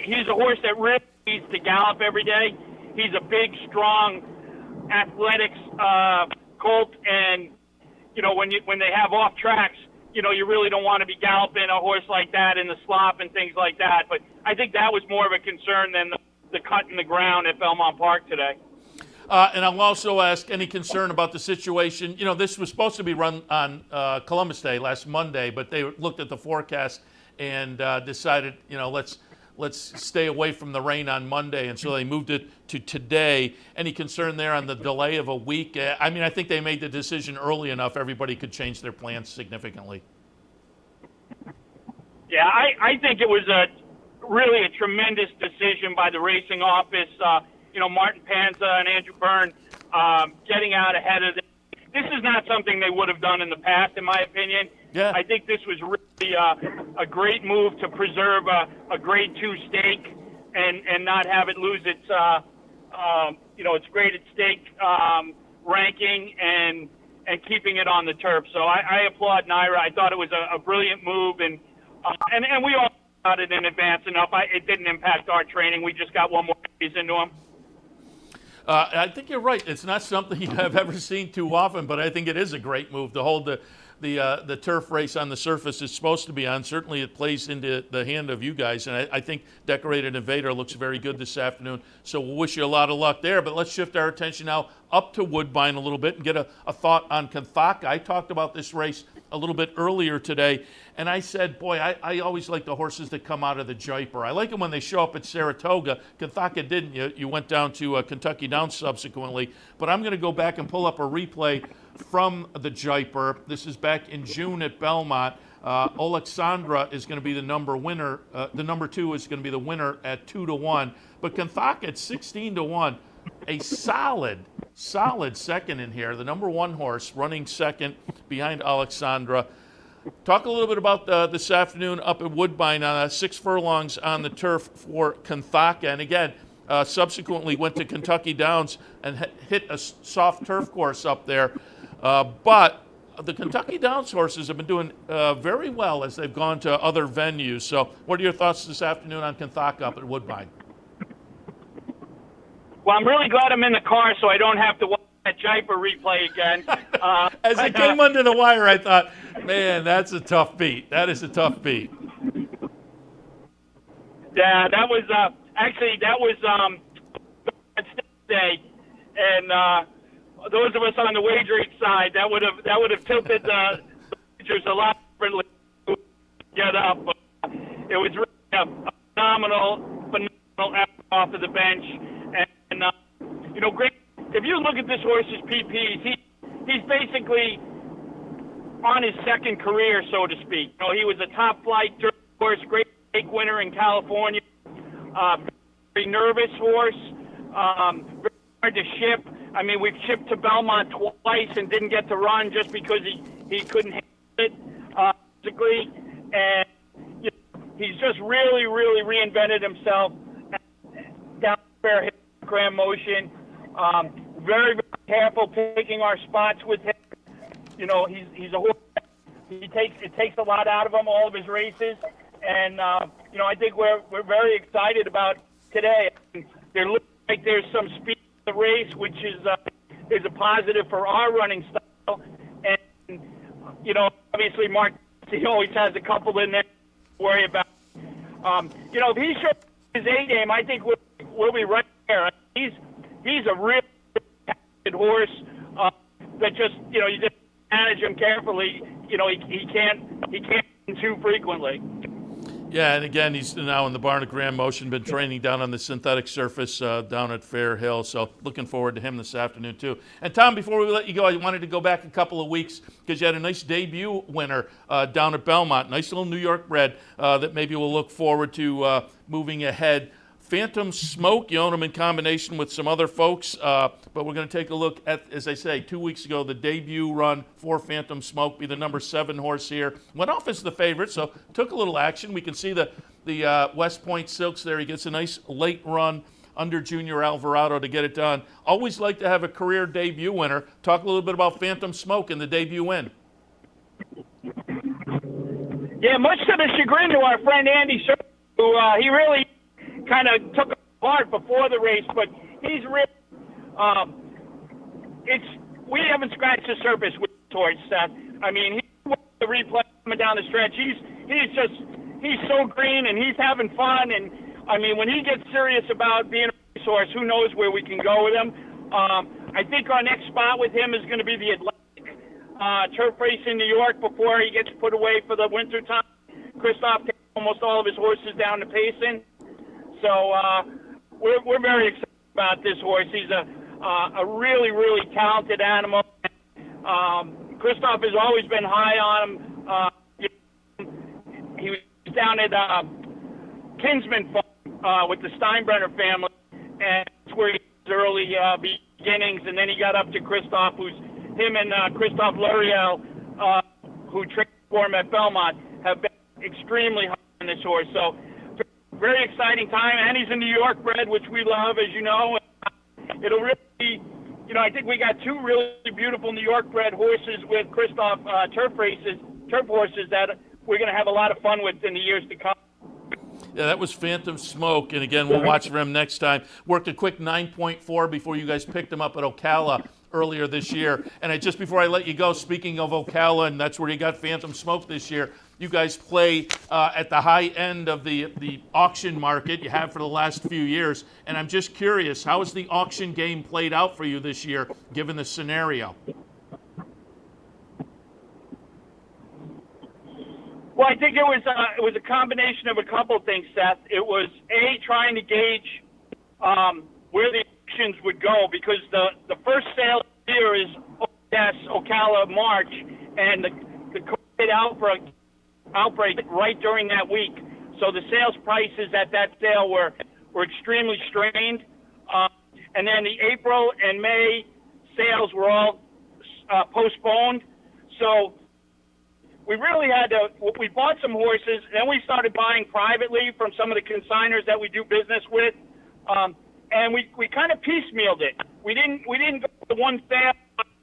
he's a horse that really needs to gallop every day. He's a big, strong, athletics colt, and when they have off tracks, you really don't want to be galloping a horse like that in the slop and things like that. But I think that was more of a concern than the cut in the ground at Belmont Park today. And I'll also ask any concern about the situation. This was supposed to be run on Columbus Day last Monday, but they looked at the forecast and decided, let's stay away from the rain on Monday, and so they moved it to today. Any concern there on the delay of a week? I think they made the decision early enough everybody could change their plans significantly. Yeah, I think it was really a tremendous decision by the racing office. Martin Panza and Andrew Byrne getting out ahead of it. This is not something they would have done in the past, in my opinion. Yeah. I think this was really a great move to preserve a Grade 2 stake and not have it lose its its graded stake ranking and keeping it on the turf. So I applaud Naira. I thought it was a brilliant move, and we all got it in advance enough. It didn't impact our training. We just got one more piece into them. I think you're right. It's not something you have ever seen too often, but I think it is a great move to hold the turf race on the surface it's supposed to be on. Certainly it plays into the hand of you guys, and I think Decorated Invader looks very good this afternoon, so we'll wish you a lot of luck there. But let's shift our attention now up to Woodbine a little bit and get a thought on Kanthaka. I talked about this race a little bit earlier today, and I said, boy, I always like the horses that come out of the Jaipur. I like them when they show up at Saratoga. Kanthaka didn't. You went down to Kentucky Downs subsequently, but I'm going to go back and pull up a replay from the Jaipur. This is back in June at Belmont. Alexandra is going to be the winner. The number 2 is going to be the winner at 2-1, but Kanthaka at 16-1. A solid second in here. The number 1 horse running second behind Alexandra. Talk a little bit about this afternoon up at Woodbine, 6 furlongs on the turf for Kanthaka. And again, subsequently went to Kentucky Downs and hit a soft turf course up there. But the Kentucky Downs horses have been doing very well as they've gone to other venues. So what are your thoughts this afternoon on Kanthaka up at Woodbine? Well, I'm really glad I'm in the car so I don't have to watch that Jaipur replay again. As it came under the wire, I thought, man, that's a tough beat. That is a tough beat. Yeah, that was day, and those of us on the wagering side, that would have tilted the wagers a lot differently. Get up. It was really a phenomenal effort off of the bench. And great. If you look at this horse's PPs, he's basically on his second career, so to speak. He was a top flight horse, great stake winner in California, very nervous horse, very hard to ship. I mean, we've shipped to Belmont twice and didn't get to run just because he couldn't handle it physically. And he's just really, really reinvented himself down there, hit Grand Motion. very, very careful picking our spots with him. You know, he's a horse. It takes a lot out of him, all of his races, and you know, I think we're very excited about today. There looks like there's some speed in the race, which is a positive for our running style. And you know, obviously Mark, he always has a couple in there to worry about. You know, if he shows his A game, I think we'll be right there. He's a really talented horse that just, you know, you just manage him carefully. You know, he can't win too frequently. Yeah, and again, he's now in the Barnet Grand Motion, been training down on the synthetic surface down at Fair Hill, so looking forward to him this afternoon too. And Tom, before we let you go, I wanted to go back a couple of weeks because you had a nice debut winner down at Belmont, nice little New York bred that maybe we'll look forward to moving ahead. Phantom Smoke, you own him in combination with some other folks, but we're going to take a look at, as I say, 2 weeks ago, the debut run for Phantom Smoke, be the number 7 horse here. Went off as the favorite, so took a little action. We can see the West Point Silks there. He gets a nice late run under Junior Alvarado to get it done. Always like to have a career debut winner. Talk a little bit about Phantom Smoke and the debut win. Yeah, much to the chagrin to our friend Andy Sir, who he really kind of took it apart before the race, but he's really, we haven't scratched the surface with towards Seth. I mean, he the replay coming down the stretch. He's so green and he's having fun, and I mean, when he gets serious about being a racehorse, who knows where we can go with him. I think our next spot with him is going to be the Atlantic turf race in New York before he gets put away for the winter time. Christoph takes almost all of his horses down to Payson. So we're very excited about this horse. He's a really, really talented animal. Christoph has always been high on him. He was down at Kinsman Farm with the Steinbrenner family, and that's where he was early beginnings. And then he got up to Christoph, him and Christoph L'Oreal, who trained for him at Belmont, have been extremely high on this horse. So very exciting time, and he's a New York bred, which we love, as you know. It'll really be, you know, I think we got 2 really beautiful New York bred horses with Christoph turf horses that we're going to have a lot of fun with in the years to come. Yeah, that was Phantom Smoke, and again, we'll watch for him next time. Worked a quick 9.4 before you guys picked him up at Ocala earlier this year. And just before I let you go, speaking of Ocala, and that's where you got Phantom Smoke this year, you guys play at the high end of the auction market. You have for the last few years. And I'm just curious, how has the auction game played out for you this year, given the scenario? Well, I think it was a combination of a couple things, Seth. It was, A, trying to gauge where the auctions would go, because the first sale here is Ocala March, and the COVID outbreak right during that week. So the sales prices at that sale were extremely strained. And then the April and May sales were all postponed. So we really had to, we bought some horses, then we started buying privately from some of the consigners that we do business with. And we kind of piecemealed it. We didn't go to one sale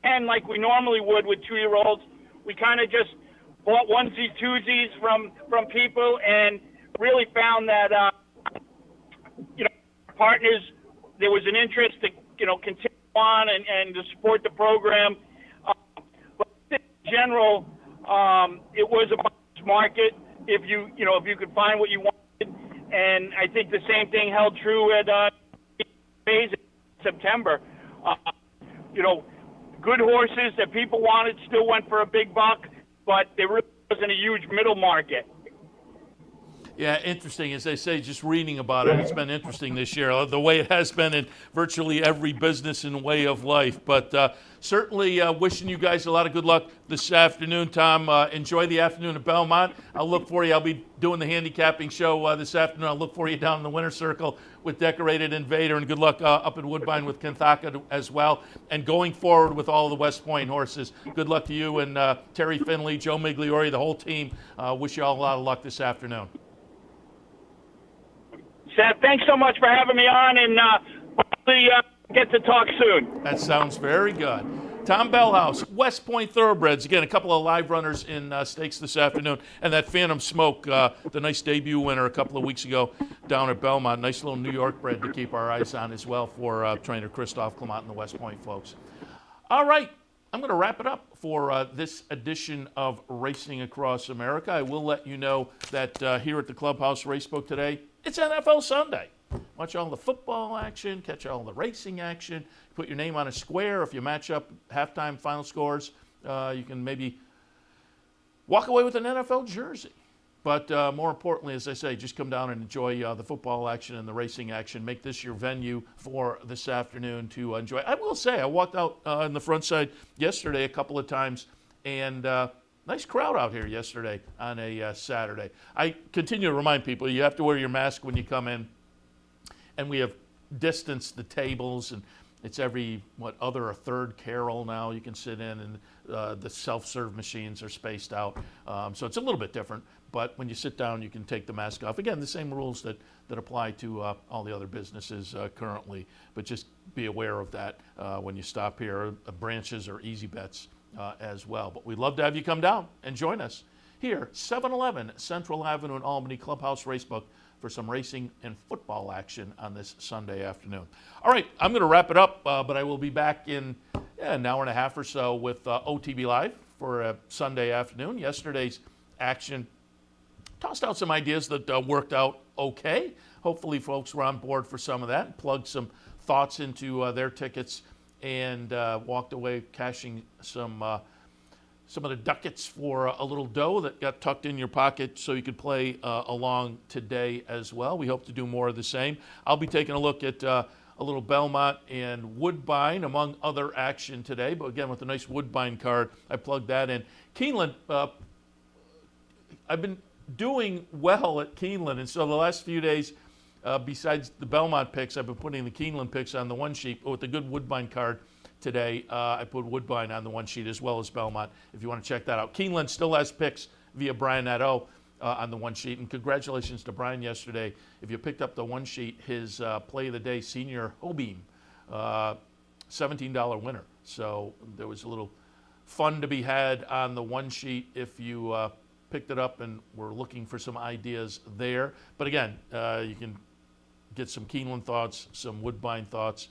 and like we normally would with 2-year-olds. We kind of just bought onesies, twosies from people, and really found that partners, there was an interest to continue on and to support the program. But in general, it was a buyer's market if you could find what you wanted, and I think the same thing held true at in September. Good horses that people wanted still went for a big buck, but there really wasn't a huge middle market. Yeah, interesting. As I say, just reading about it, it's been interesting this year, the way it has been in virtually every business and way of life. But certainly wishing you guys a lot of good luck this afternoon, Tom. Enjoy the afternoon at Belmont. I'll look for you. I'll be doing the handicapping show this afternoon. I'll look for you down in the winner's circle with Decorated Invader, and good luck up at Woodbine with Kenthaka as well. And going forward with all the West Point horses, good luck to you and Terry Finley, Joe Migliori, the whole team. Wish you all a lot of luck this afternoon. Seth, thanks so much for having me on, and Get to talk soon. That sounds very good. Tom Bellhouse, West Point Thoroughbreds. Again, a couple of live runners in stakes this afternoon. And that Phantom Smoke, the nice debut winner a couple of weeks ago down at Belmont. Nice little New York bred to keep our eyes on as well for trainer Christophe Clement and the West Point folks. All right, I'm going to wrap it up for this edition of Racing Across America. I will let you know that here at the Clubhouse Racebook today, it's NFL Sunday. Watch all the football action, catch all the racing action, put your name on a square. If you match up halftime final scores, you can maybe walk away with an NFL jersey. But more importantly, as I say, just come down and enjoy the football action and the racing action. Make this your venue for this afternoon to enjoy. I will say, I walked out on the front side yesterday a couple of times, and nice crowd out here yesterday on a Saturday. I continue to remind people, you have to wear your mask when you come in. And we have distanced the tables, and it's every, other or third carol now you can sit in, and the self-serve machines are spaced out. So it's a little bit different, but when you sit down, you can take the mask off. Again, the same rules that apply to all the other businesses currently, but just be aware of that when you stop here, branches or easy bets as well. But we'd love to have you come down and join us here, 711 Central Avenue in Albany, Clubhouse Racebook, for some racing and football action on this Sunday afternoon. All right, I'm going to wrap it up, but I will be back in an hour and a half or so with OTB Live for a Sunday afternoon. Yesterday's action tossed out some ideas that worked out okay. Hopefully folks were on board for some of that and plugged some thoughts into their tickets and walked away cashing some of the ducats for a little dough that got tucked in your pocket so you could play along today as well. We hope to do more of the same. I'll be taking a look at a little Belmont and Woodbine, among other action today. But again, with a nice Woodbine card, I plugged that in. Keeneland, I've been doing well at Keeneland, and so the last few days, besides the Belmont picks, I've been putting the Keeneland picks on the one sheet with the good Woodbine card. Today, I put Woodbine on the one sheet as well as Belmont, if you want to check that out. Keeneland still has picks via Brian Nadeau on the one sheet, and congratulations to Brian yesterday. If you picked up the one sheet, his Play of the Day Senior Hobeam, $17 winner. So there was a little fun to be had on the one sheet if you picked it up and were looking for some ideas there. But again, you can get some Keeneland thoughts, some Woodbine thoughts,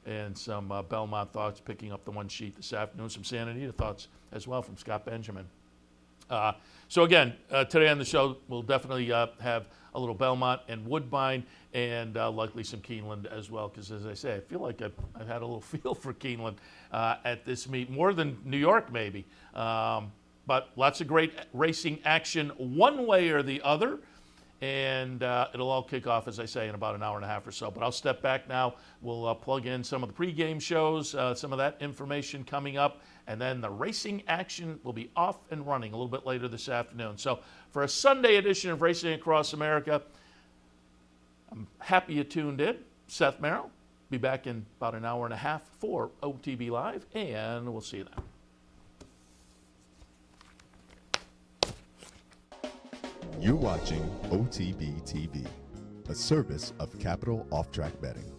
and some Belmont thoughts picking up the one sheet this afternoon. Some Santa Anita thoughts as well from Scott Benjamin. So again, today on the show, we'll definitely have a little Belmont and Woodbine and likely some Keeneland as well, because as I say, I feel like I've had a little feel for Keeneland at this meet, more than New York maybe. But lots of great racing action one way or the other. And it'll all kick off, as I say, in about an hour and a half or so. But I'll step back now. We'll plug in some of the pregame shows, some of that information coming up, and then the racing action will be off and running a little bit later this afternoon. So for a Sunday edition of Racing Across America, I'm happy you tuned in. Seth Merrow, be back in about an hour and a half for OTB Live, and we'll see you then. You're watching OTB TV, a service of Capital Off-Track Betting.